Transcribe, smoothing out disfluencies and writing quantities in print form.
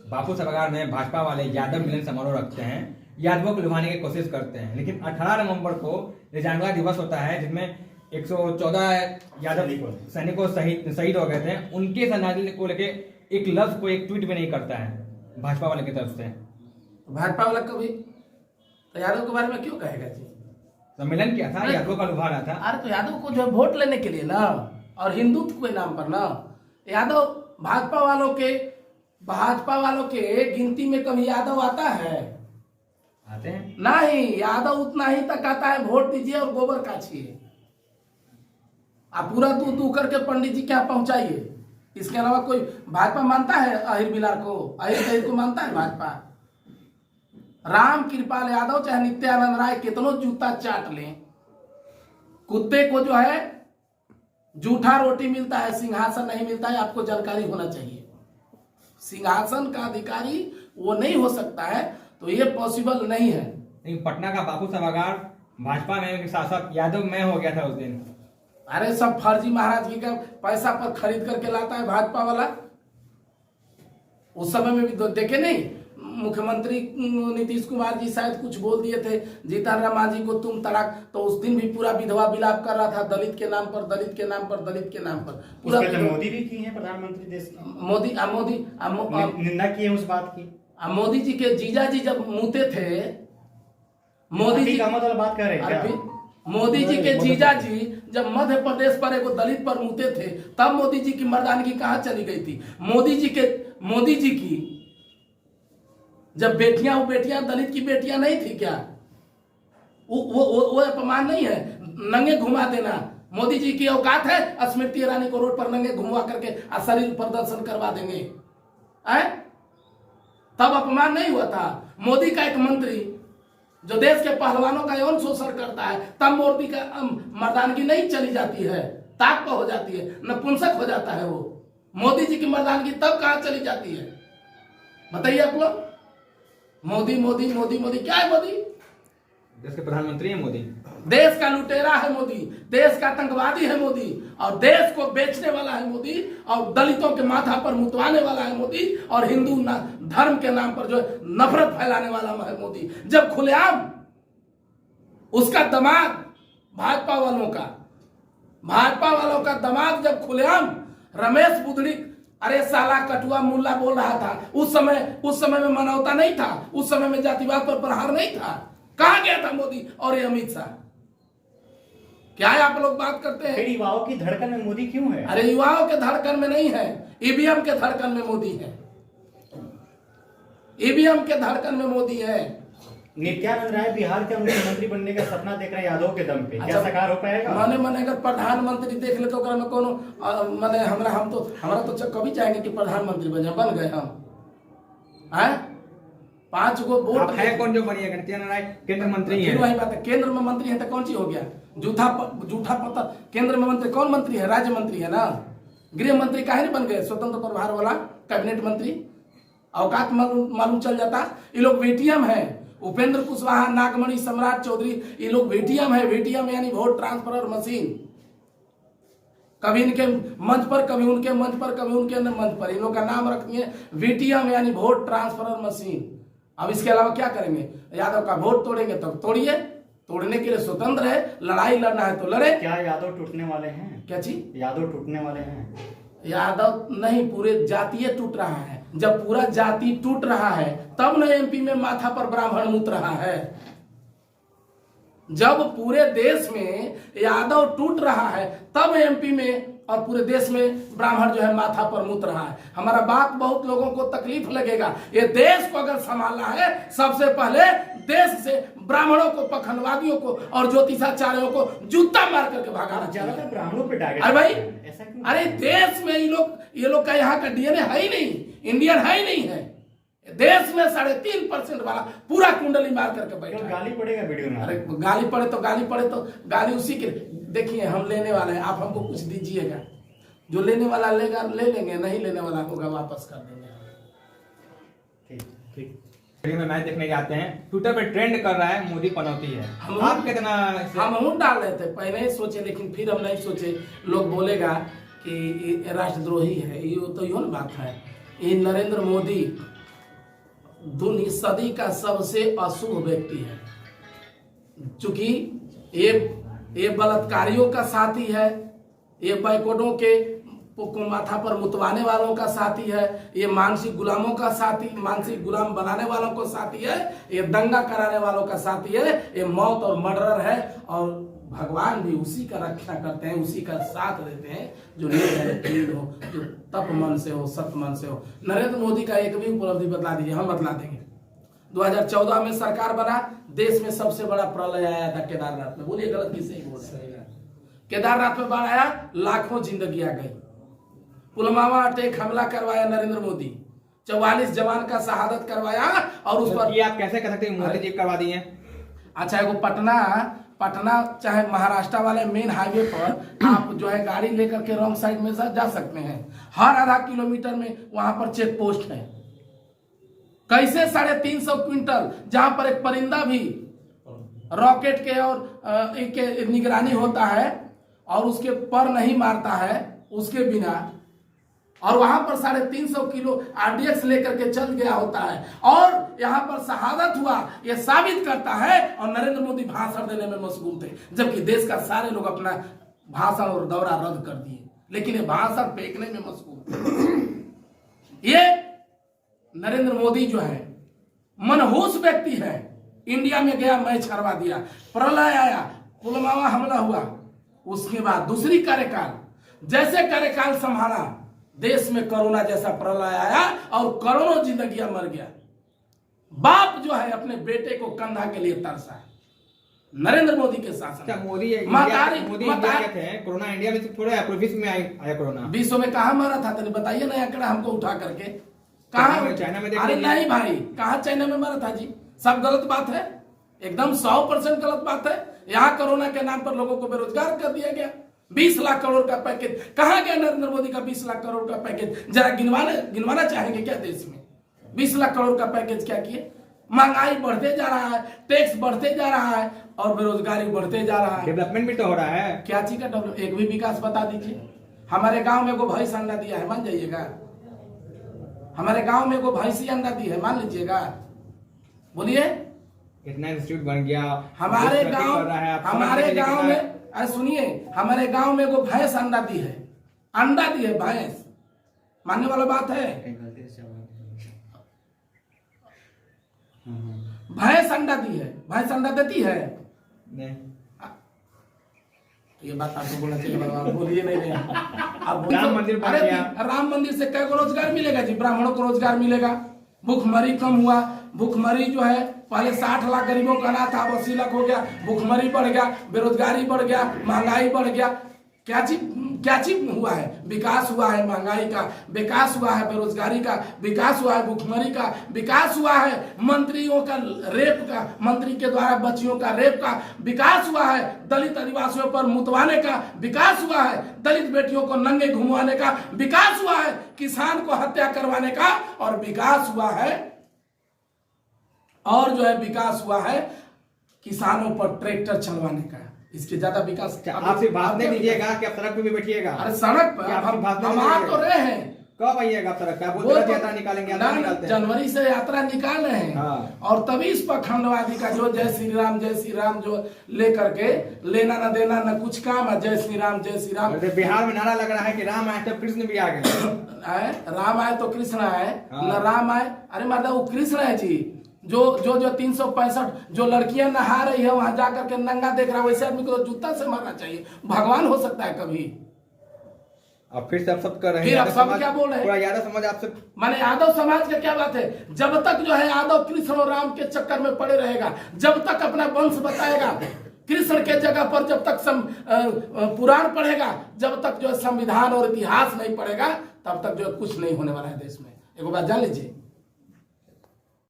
बापू सभागार में भाजपा वाले यादव मिलन समारोह रखते हैं, यादवों को लुभाने की कोशिश करते हैं, लेकिन 18 नवंबर को जानगला दिवस होता है जिसमें 114 यादव सैनिकों शहीद हो गए थे। उनके श्रद्धांजलि को लेके एक लफ्ज को एक ट्वीट भी नहीं करता है भाजपा वाले की तरफ से। भाजपा वाला कभी तो यादव के बारे में क्यों कहेगा जी? सम्मेलन किया था, यादवों का लुभा रहा था। अरे तो यादव को जो है वोट लेने के लिए ना, और हिंदुत्व के नाम पर ना, यादव भाजपा वालों के गिनती में कभी यादव आता है? आते हैं नहीं, यादव उतना ही तक आता है वोट दीजिए और गोबर काछिए, आप पूरा दूध करके पंडित जी क्या पहुंचाइए। इसके अलावा कोई भाजपा मानता है अहिर बिलार को? अहिर को मानता है भाजपा? राम कृपाल यादव चाहे नित्यानंद राय कितनों जूता चाट लें, कुत्ते को जो है जूठा रोटी मिलता है, सिंहासन नहीं मिलता है। आपको जानकारी होना चाहिए, सिंहासन का अधिकारी वो नहीं हो सकता है, तो ये पॉसिबल नहीं है। लेकिन पटना का बापू सभागार भाजपा में शासक यादव में हो गया था उस दिन। अरे सब फर्जी महाराज जी का पैसा पर खरीद करके लाता है भाजपा वाला। उस समय में भी तो देखे नहीं, मुख्यमंत्री नीतीश कुमार जी शायद कुछ बोल दिए थे जीतन राम मांझी को तुम तलाक, तो उस दिन भी पूरा विधवा विलाप कर रहा था, दलित के नाम पर, दलित के नाम पर, दलित के नाम पर। पूरा मोदी भी की है प्रधानमंत्री देश की, निंदा की है उस बात की। मोदी जी के जीजा जी जब मुते थे, मोदी जी का मतलब बात कर रहे हैं, मोदी जी के जीजा जी जब मध्य प्रदेश पर एक दलित पर मुते थे, तब मोदी जी की मर्दानगी कहां चली गई थी? मोदी जी की जब बेटियां, वो बेटियां दलित की बेटियां नहीं थी क्या? वो अपमान नहीं है? नंगे घुमा देना, मोदी जी की औकात है स्मृति ईरानी को रोड पर नंगे घुमा करके शरीर प्रदर्शन करवा देंगे? तब अपमान नहीं हुआ था? मोदी का एक मंत्री जो देश के पहलवानों का यौन शोषण करता है, तब मोदी का मर्दानगी नहीं चली जाती है, ताक पर हो जाती है, नपुंसक हो जाता है वो। मोदी जी की मर्दानगी तब कहां चली जाती है? बताइए आप लोग। मोदी मोदी मोदी मोदी क्या है? मोदी देश के प्रधानमंत्री है मोदी, देश का लुटेरा है मोदी, देश का आतंकवादी है मोदी, और देश को बेचने वाला है मोदी, और दलितों के माथा पर मुतवाने वाला है मोदी, और हिंदू धर्म के नाम पर जो नफरत फैलाने वाला है मोदी। जब खुलेआम उसका दामाद भाजपा वालों का दामाद जब खुलेआम रमेश बुधड़ी, अरे साला कटुआ मुल्ला बोल रहा था, उस समय में मानवता नहीं था, उस समय में जातिवाद पर प्रहार नहीं था। कहां गया था मोदी और ये अमित शाह? क्या है आप लोग बात करते हैं? युवाओं की धड़कन में मोदी क्यों है? अरे युवाओं के धड़कन में नहीं है, ईवीएम के धड़कन में मोदी है। ईवीएम के धड़कन में मोदी है। नित्यानंद राय बिहार के मुख्यमंत्री बनने का सपना देख रहे हैं यादव के दम पे, क्या साकार हो पाएगा? माने अगर प्रधानमंत्री देख ले तो में कोनो माने हमारा तो कभी चाहेंगे कि प्रधानमंत्री बन गए हम। 5 गो वोट है, कौन जो बनिएगा? नित्यानंद राय केंद्र मंत्री है। वही बात है, केंद्र में मंत्री है तो कौन चीज हो गया? झूठा पता। केंद्र में मंत्री कौन मंत्री है? राज्य मंत्री है ना। गृह मंत्री काहे नहीं बन गए? स्वतंत्र प्रभार वाला कैबिनेट मंत्री, औकात मालूम चल जाता। ये लोग वीटीएम है, उपेंद्र कुशवाहा, नागमणि, सम्राट चौधरी, ये लोग वीटीएम है। वीटीएम यानी वोट ट्रांसफर मशीन। कभी इनके मंच पर, कभी उनके मंच पर, कभी उनके मंच पर, इन लोग का नाम रख दिए वीटीएम यानी वोट ट्रांसफर मशीन। अब इसके अलावा क्या करेंगे? यादव का वोट तोड़ेंगे तो तोड़िए, तोड़ने के लिए स्वतंत्र है, लड़ाई लड़ना है तो लड़े। क्या यादव टूटने वाले हैं? क्या चीज? यादव टूटने वाले हैं? यादव नहीं, पूरे जातीय टूट रहा है। जब पूरा जाति टूट रहा है तब न एमपी में माथा पर ब्राह्मण मुत रहा है। जब पूरे देश में यादव टूट रहा है तब एमपी में और पूरे देश में ब्राह्मण जो है माथा पर मुत रहा है। हमारा बात बहुत लोगों को तकलीफ लगेगा। ये देश को अगर संभालना है, सबसे पहले देश से ब्राह्मणों को, पखंडवादियों को और ज्योतिषाचार्यों को जूता मार करके भगाना। ज्यादातर ब्राह्मणों पे टारगेट। अरे भाई, ऐसा क्यों? अरे देश में ये लोग का यहाँ का डीएनए है ही नहीं, इंडियन है ही नहीं है। देश में 3.5% वाला पूरा कुंडली मार करके बैठा। गाली पड़ेगा वीडियो में। अरे गाली पड़े तो गाली उसी के। देखिए हम लेने वाले हैं, आप हमको कुछ दीजिएगा, जो लेने वाला लेगा ले लेंगे, नहीं लेने वाला होगा वापस कर देंगे। ठीक में मैच देखने जाते हैं, ट्विटर पे ट्रेंड कर रहा है मोदी पनौती है। आप कितना? हम डाल रहे थे, पहले ही सोचे, लेकिन फिर हम नहीं सोचे लोग बोलेगा कि राष्ट्रद्रोही है। ये तो यो बात है। ये नरेंद्र मोदी दुनिया सदी का सबसे अशुभ व्यक्ति है, चूंकि ये बलात्कारियों का साथी है, ये बैकवर्डों के माथा पर मुतवाने वालों का साथी है, ये मानसिक गुलामों का साथी, मानसिक गुलाम बनाने वालों को साथी है, ये दंगा कराने वालों का साथी है, ये मौत और मर्डर है। और भगवान भी उसी का रक्षा करते हैं, उसी का साथ देते हैं जो निर्भय हो, जो तप मन से हो, सत मन से हो। नरेंद्र मोदी का एक भी उपलब्धि बतला दीजिए, हम बतला देंगे। 2014 में सरकार बना, देश में सबसे बड़ा प्रलय आया था केदारनाथ में। बोलिए गलत किसे बोल रहे हैं? केदारनाथ में बाढ़ आया, लाखों जिंदगियां गई। पुलवामा अटैक हमला करवाया नरेंद्र मोदी, 44 जवान का शहादत करवाया और उस पर ये आप कैसे कह सकते हैं मोदी जी करवा दिए? अच्छा, वो पटना चाहे महाराष्ट्र वाले मेन हाईवे पर आप जो है गाड़ी लेकर के रॉन्ग साइड में जा सकते हैं। हर आधा किलोमीटर में वहां पर चेक पोस्ट है। कैसे 350 क्विंटल, जहां पर एक परिंदा भी रॉकेट के और एक निगरानी होता है और उसके पर नहीं मारता है उसके बिना, और वहां पर 350 किलो आरडीएक्स लेकर के चल गया होता है और यहां पर शहादत हुआ, यह साबित करता है। और नरेंद्र मोदी भाषण देने में मशगूल थे, जबकि देश का सारे लोग अपना भाषण और दौरा रद्द कर दिए, लेकिन ये भाषण फेंकने में मशगूल थे। ये नरेंद्र मोदी जो है मनहूस व्यक्ति है। इंडिया में गया, मैच हरवा दिया, प्रलय आया, पुलवामा हमला हुआ, उसके बाद दूसरी कार्यकाल, जैसे कार्यकाल संभाला, देश में कोरोना जैसा प्रलय आया और करोड़ों जिंदगियां मर गया। बाप जो है अपने बेटे को कंधा के लिए तरसा है। नरेंद्र मोदी के शासन, मोदी इंडिया के थे, कोरोना इंडिया में थोड़ा विश्व में आया कोरोना। विश्व में कहा मरा था? तो बताइए ना आंकड़ा हमको उठा करके। कहा? चाइना में? अरे नहीं भाई, कहा चाइना में मरा था जी? सब गलत बात है, एकदम 100% गलत बात है। यहाँ कोरोना के नाम पर लोगों को बेरोजगार कर दिया गया। 20 लाख करोड़ का पैकेज कहाँ गया? नरेंद्र मोदी का 20 लाख करोड़ का पैकेज जरा गिनवाना चाहेंगे क्या? देश में 20 लाख करोड़ का पैकेज क्या किए? महंगाई बढ़ते जा रहा है, टैक्स बढ़ते जा रहा है और बेरोजगारी बढ़ते जा रहा है। डेवलपमेंट भी तो हो रहा है। क्या चीज का डेवलप? एक भी विकास बता दीजिए। हमारे गांव में को भैंस अंडा दिया है, मान जाइएगा? हमारे गांव में को भैंसी अंडा दी है, मान लीजिएगा? बोलिए। इतना इंस्टीट्यूट बन गया हमारे गांव में, सुनिए, हमारे गांव में को भैंस अंडा दी है, भैंस, मानने वाला बात है। भैंस अंडा दी है, भैंस अंडा देती है? नहीं। ये बात आपको बोलना चाहिए, बोलिए नहीं। आप राम मंदिर बन गया। राम मंदिर से क्या को रोजगार मिलेगा जी? ब्राह्मणों को रोजगार मिलेगा। भूखमरी कम हुआ। भूखमरी जो है पहले 60 लाख गरीबों का अनाथ था, 80 लाख हो गया। भूखमरी बढ़ गया, बेरोजगारी बढ़ गया, महंगाई बढ़ गया। क्या चीज हुआ है? विकास हुआ है, महंगाई का विकास हुआ है, बेरोजगारी का विकास हुआ है, भूखमरी का विकास हुआ है, मंत्रियों का रेप का, मंत्री के द्वारा बच्चियों का रेप का विकास हुआ है, दलित आदिवासियों पर मुतवाने का विकास हुआ है, दलित बेटियों को नंगे घुमवाने का विकास हुआ है, किसान को हत्या करवाने का और विकास हुआ है, और जो है विकास हुआ है किसानों पर ट्रैक्टर चलवाने का। इसके ज्यादा विकास आप सिर्फ बात नहीं दीजिएगा कि आप सड़क पे भी बैठिएगा? अरे सड़क पर हम आ तो रहे हैं। कब आइएगा सड़क पे? बोलते हैं यात्रा निकालेंगे, यात्रा निकालते हैं। जनवरी से यात्रा निकाल रहे हैं। हाँ। और तभी इस पखंडवादी का जो जय श्री राम जो लेकर के लेना न देना न कुछ काम है, जय श्री राम जय श्री राम। बिहार में नारा लग रहा है कि राम आए तो कृष्ण भी आ गए। राम आए तो कृष्ण आए, न राम आए। अरे मतलब वो कृष्ण है जी, जो 365 जो लड़कियां नहा रही है वहां जाकर के नंगा देख रहा है, वैसे आदमी को तो जूता से मारना चाहिए। भगवान हो सकता है कभी? अब फिर सब कर रहे हैं। फिर अब सब क्या बोल रहे हैं? पूरा यादव समाज आपसे, माने यादव समाज का क्या बात है? जब तक जो है यादव कृष्ण और राम के चक्कर में पड़े रहेगा, जब तक अपना वंश बताएगा, कृष्ण के जगह पर जब तक पुराण पढ़ेगा, जब तक जो संविधान और इतिहास नहीं पढ़ेगा, तब तक जो कुछ नहीं होने वाला है देश में। एक बात जान लीजिए,